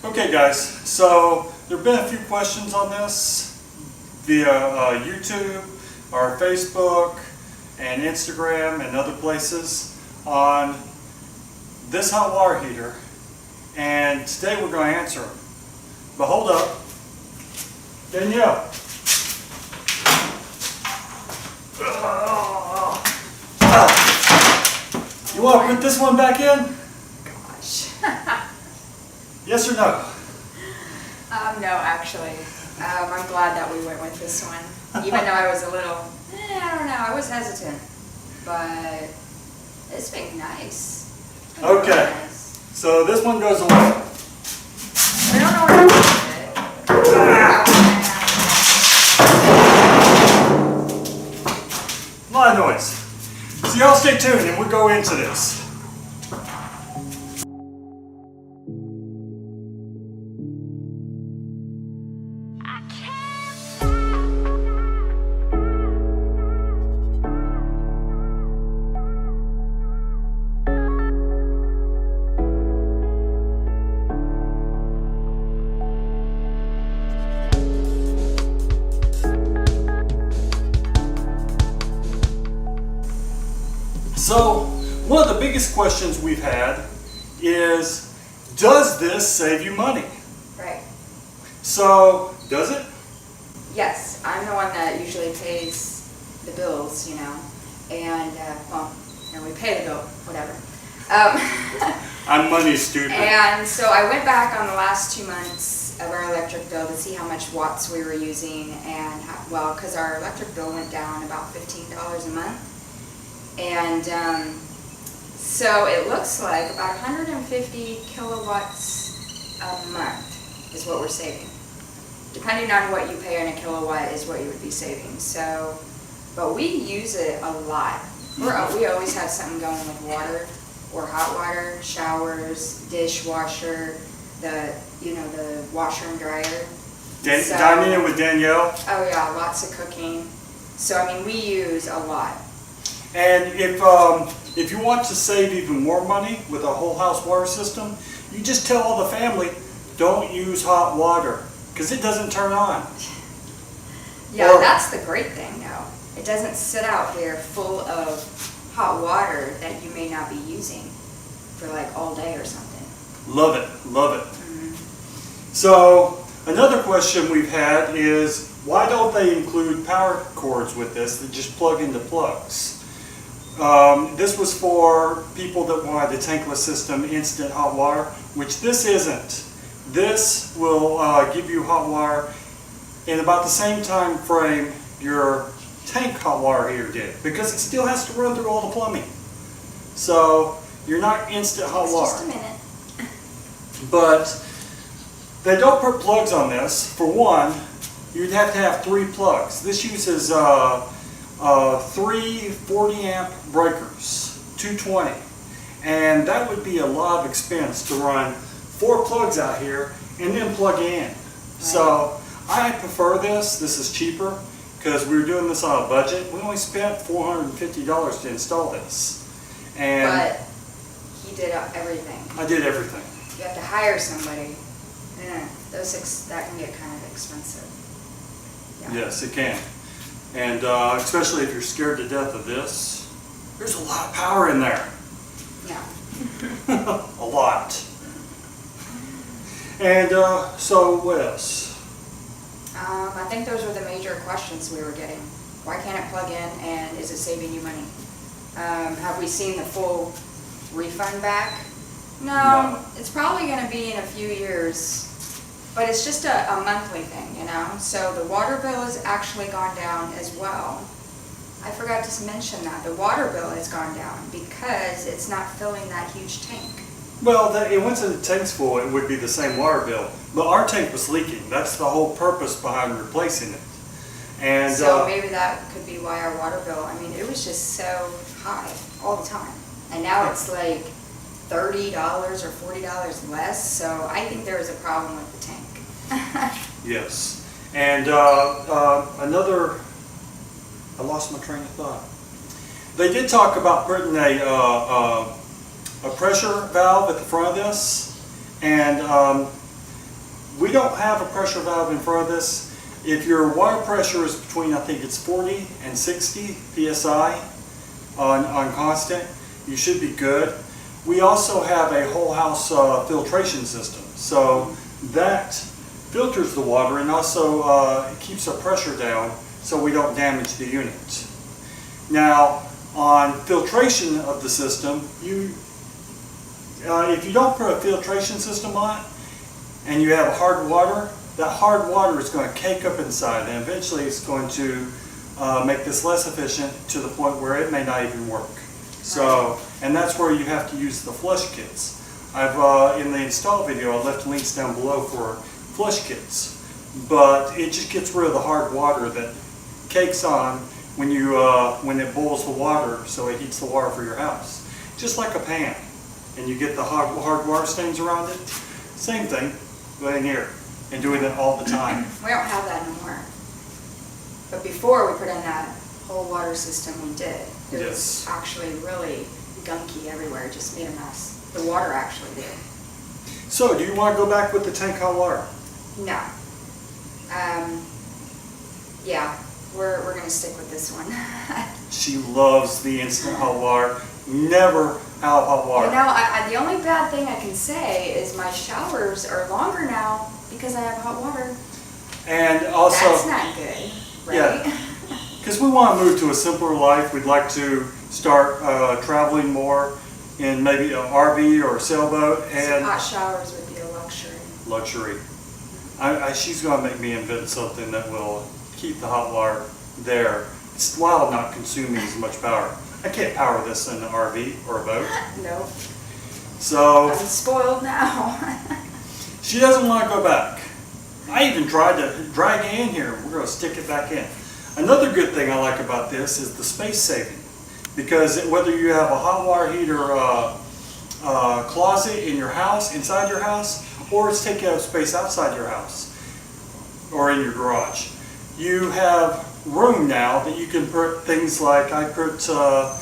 Okay guys, so there have been a few questions on this via YouTube, or Facebook, and Instagram, and other places on this hot water heater, and today we're going to answer them. But hold up, Danielle. You want to put this one back in? Gosh. Yes or no? No, actually. I'm glad that we went with this one. Even though I was a little, I don't know, I was hesitant. But it's been nice. Okay. Nice. So this one goes away. I don't know what to do with it. A lot of noise. So y'all stay tuned and we'll go into this. So, one of the biggest questions we've had is, does this save you money? Right. So, does it? Yes, I'm the one that usually pays the bills, you know, and, well, and we pay the bill, whatever. I'm money stupid. And so I went back on the last 2 months of our electric bill to see how much watts we were using, and well, because our electric bill went down about $15 a month. And so it looks like about 150 kilowatts a month is what we're saving. Depending on what you pay on a kilowatt is what you would be saving. So, but we use it a lot. We always have something going with water or hot water, showers, dishwasher, the washer and dryer. Dining in with Danielle. Oh yeah, lots of cooking. So I mean, we use a lot. And if you want to save even more money with a whole house water system, you just tell all the family, don't use hot water, because it doesn't turn on. Yeah, that's the great thing though. It doesn't sit out there full of hot water that you may not be using for like all day or something. Love it, love it. Mm-hmm. So another question we've had is, why don't they include power cords with this that just plug into plugs? This was for people that wanted the tankless system, instant hot water, which this isn't. This will give you hot water in about the same time frame your tank hot water heater did, because it still has to run through all the plumbing. So you're not instant hot water. Just a minute. But they don't put plugs on this. For one, you'd have to have 3 plugs. This uses 3 40 amp breakers, 220, and that would be a lot of expense to run 4 plugs out here and then plug in. Right. So I prefer this. This is cheaper because we were doing this on a budget. We only spent $450 to install this. And but he did everything. I did everything. You have to hire somebody. That can get kind of expensive. Yeah. Yes, it can. And especially if you're scared to death of this, there's a lot of power in there. Yeah. A lot. And so what else? I think those were the major questions we were getting. Why can't it plug in, and is it saving you money? Have we seen the full refund back? No. It's probably going to be in a few years. But it's just a monthly thing, you know? So the water bill has actually gone down as well. I forgot to mention that. The water bill has gone down because it's not filling that huge tank. Well, once the tank's full, it would be the same water bill. But our tank was leaking. That's the whole purpose behind replacing it. And so maybe that could be why our water bill, I mean, it was just so high all the time. And now it's like $30 or $40 less, so I think there is a problem with the tank. Yes. And I lost my train of thought. They did talk about putting a pressure valve at the front of this, and we don't have a pressure valve in front of this. If your water pressure is between, I think it's 40 and 60 psi on constant, you should be good. We also have a whole house filtration system, so that filters the water and also keeps the pressure down so we don't damage the unit. Now, on filtration of the system, if you don't put a filtration system on and you have hard water, that hard water is going to cake up inside, and eventually it's going to make this less efficient to the point where it may not even work. So, and that's where you have to use the flush kits. In the install video, I left links down below for flush kits, but it just gets rid of the hard water that cakes on when it boils the water, so it heats the water for your house. Just like a pan, and you get the hard water stains around it. Same thing, but in here, and doing it all the time. We don't have that anymore. But before we put in that whole water system, we did. It was actually really gunky everywhere. It just made a mess. The water actually did. So, do you want to go back with the tank hot water? No. Yeah, we're going to stick with this one. She loves the instant hot water. Never have hot water. You know, the only bad thing I can say is my showers are longer now because I have hot water. And also, that's not good, right? Yeah, because we want to move to a simpler life. We'd like to start traveling more in maybe an RV or a sailboat. And so hot showers would be a luxury. Luxury. She's going to make me invent something that will keep the hot water there while not consuming as much power. I can't power this in an RV or a boat. Nope. So I'm spoiled now. she doesn't want to go back. I even tried to drag it in here. We're going to stick it back in. Another good thing I like about this is the space saving, because whether you have a hot water heater closet in your house, inside your house, or it's taking up space outside your house or in your garage, you have room now that you can put things like, I put the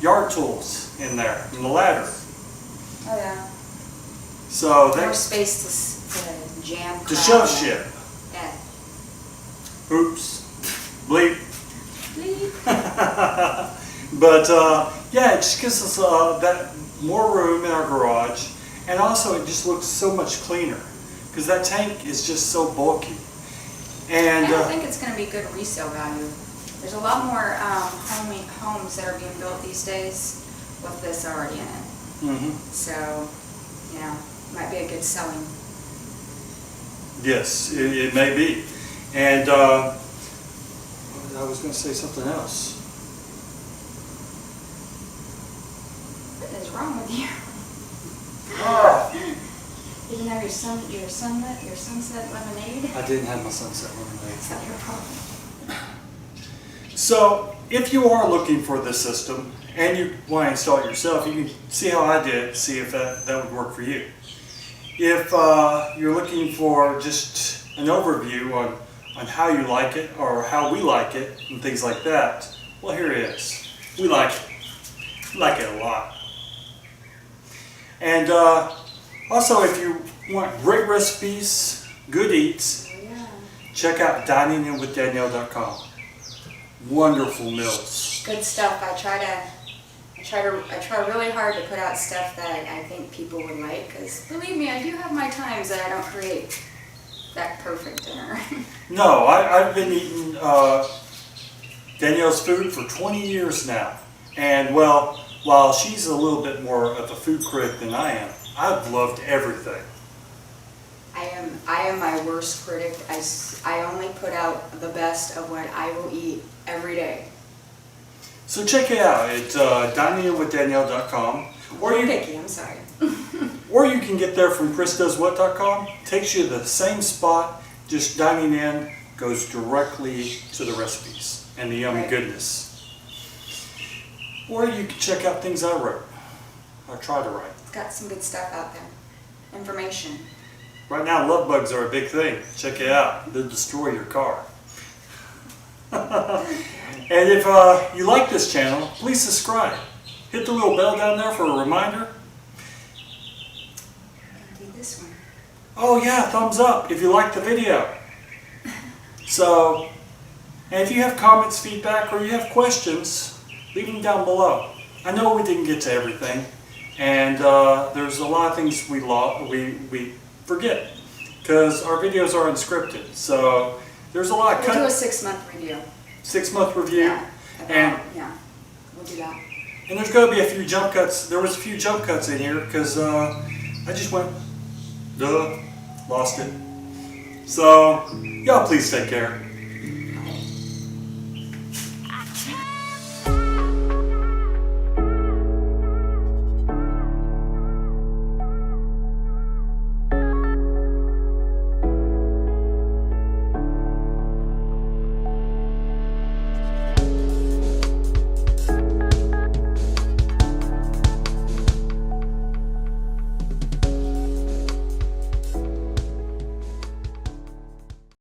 yard tools in there, and the ladder. Oh yeah. So more space to jam. To shove shit. Yeah. Oops. Bleep. Bleep. But yeah, it just gives us that more room in our garage, and also it just looks so much cleaner because that tank is just so bulky. And I think it's going to be good resale value. There's a lot more homes that are being built these days with this already in it. Mm-hmm. So, you know, might be a good selling. Yes, it may be. And I was going to say something else. What is wrong with you? You didn't have your sunset lemonade? I didn't have my sunset lemonade. That's not your problem. So, if you are looking for this system and you want to install it yourself, you can see how I did it, see if that would work for you. If you're looking for just an overview on how you like it or how we like it and things like that, well, here it is. We like it. We like it a lot. And also, if you want great recipes, good eats, check out dininginwithdanielle.com. Wonderful meals. Good stuff. I try really hard to put out stuff that I think people would like, because believe me, I do have my times that I don't create that perfect dinner. No, I've been eating Danielle's food for 20 years now. And well, while she's a little bit more of a food critic than I am, I've loved everything. I am my worst critic. I only put out the best of what I will eat every day. So check it out at dininginwithdanielle.com. I'm sorry. Or you can get there from chrisdoeswhat.com. Takes you to the same spot, just dining in, goes directly to the recipes and the yummy goodness. Or you can check out things I wrote. I try to write. It's got some good stuff out there. Information. Right now, love bugs are a big thing. Check it out. They'll destroy your car. And if you like this channel, please subscribe. Hit the little bell down there for a reminder. Do this one. oh yeah, thumbs up if you like the video. So, and if you have comments, feedback, or you have questions, leave them down below. I know we didn't get to everything, and there's a lot of things we forget, because our videos are unscripted. So there's a lot of We'll do a 6-month review. 6-month review. Yeah, and we'll do that. And there's going to be a few jump cuts. There was a few jump cuts in here because I just went, duh, lost it. So, y'all please take care.